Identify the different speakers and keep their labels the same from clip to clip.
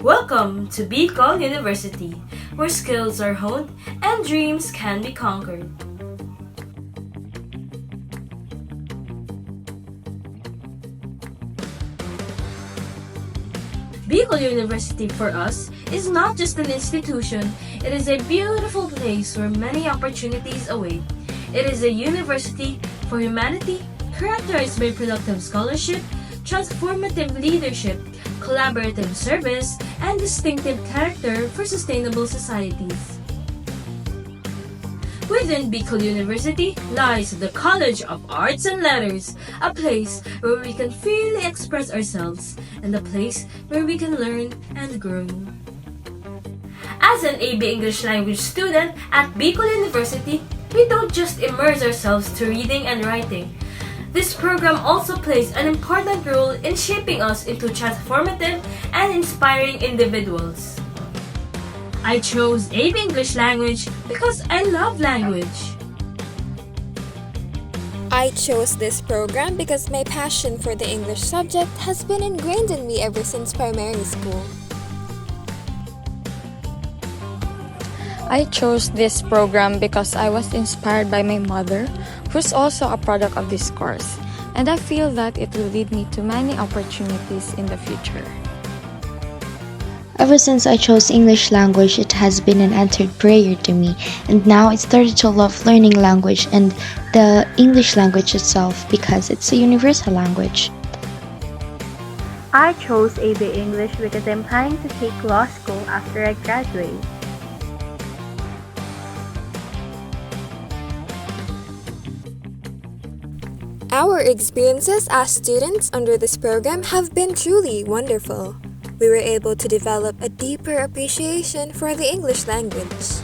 Speaker 1: Welcome to Bicol University, where skills are honed and dreams can be conquered. Bicol University for us is not just an institution, it is a beautiful place where many opportunities await. It is a university for humanity, characterized by productive scholarship, transformative leadership, collaborative service, and distinctive character for sustainable societies. Within Bicol University lies the College of Arts and Letters, a place where we can freely express ourselves and a place where we can learn and grow. As an AB English language student at Bicol University, we don't just immerse ourselves to reading and writing. This program also plays an important role in shaping us into transformative and inspiring individuals. I chose AB English Language because I love language.
Speaker 2: I chose this program because my passion for the English subject has been ingrained in me ever since primary school.
Speaker 3: I chose this program because I was inspired by my mother, who's also a product of this course, and I feel that it will lead me to many opportunities in the future.
Speaker 4: Ever since I chose English language, it has been an answered prayer to me, and now I started to love learning language and the English language itself because it's a universal language.
Speaker 5: I chose AB English because I'm planning to take law school after I graduate.
Speaker 2: Our experiences as students under this program have been truly wonderful. We were able to develop a deeper appreciation for the English language.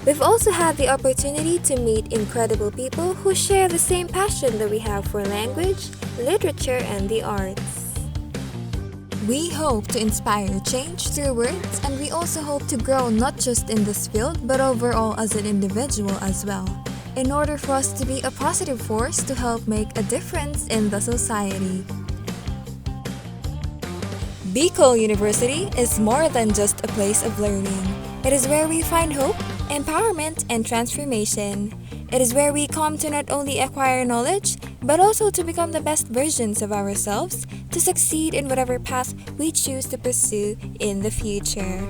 Speaker 2: We've also had the opportunity to meet incredible people who share the same passion that we have for language, literature, and the arts. We hope to inspire change through words, and we also hope to grow not just in this field but overall as an individual as well, in order for us to be a positive force to help make a difference in the society. Bicol University is more than just a place of learning. It is where we find hope, empowerment, and transformation. It is where we come to not only acquire knowledge, but also to become the best versions of ourselves to succeed in whatever path we choose to pursue in the future.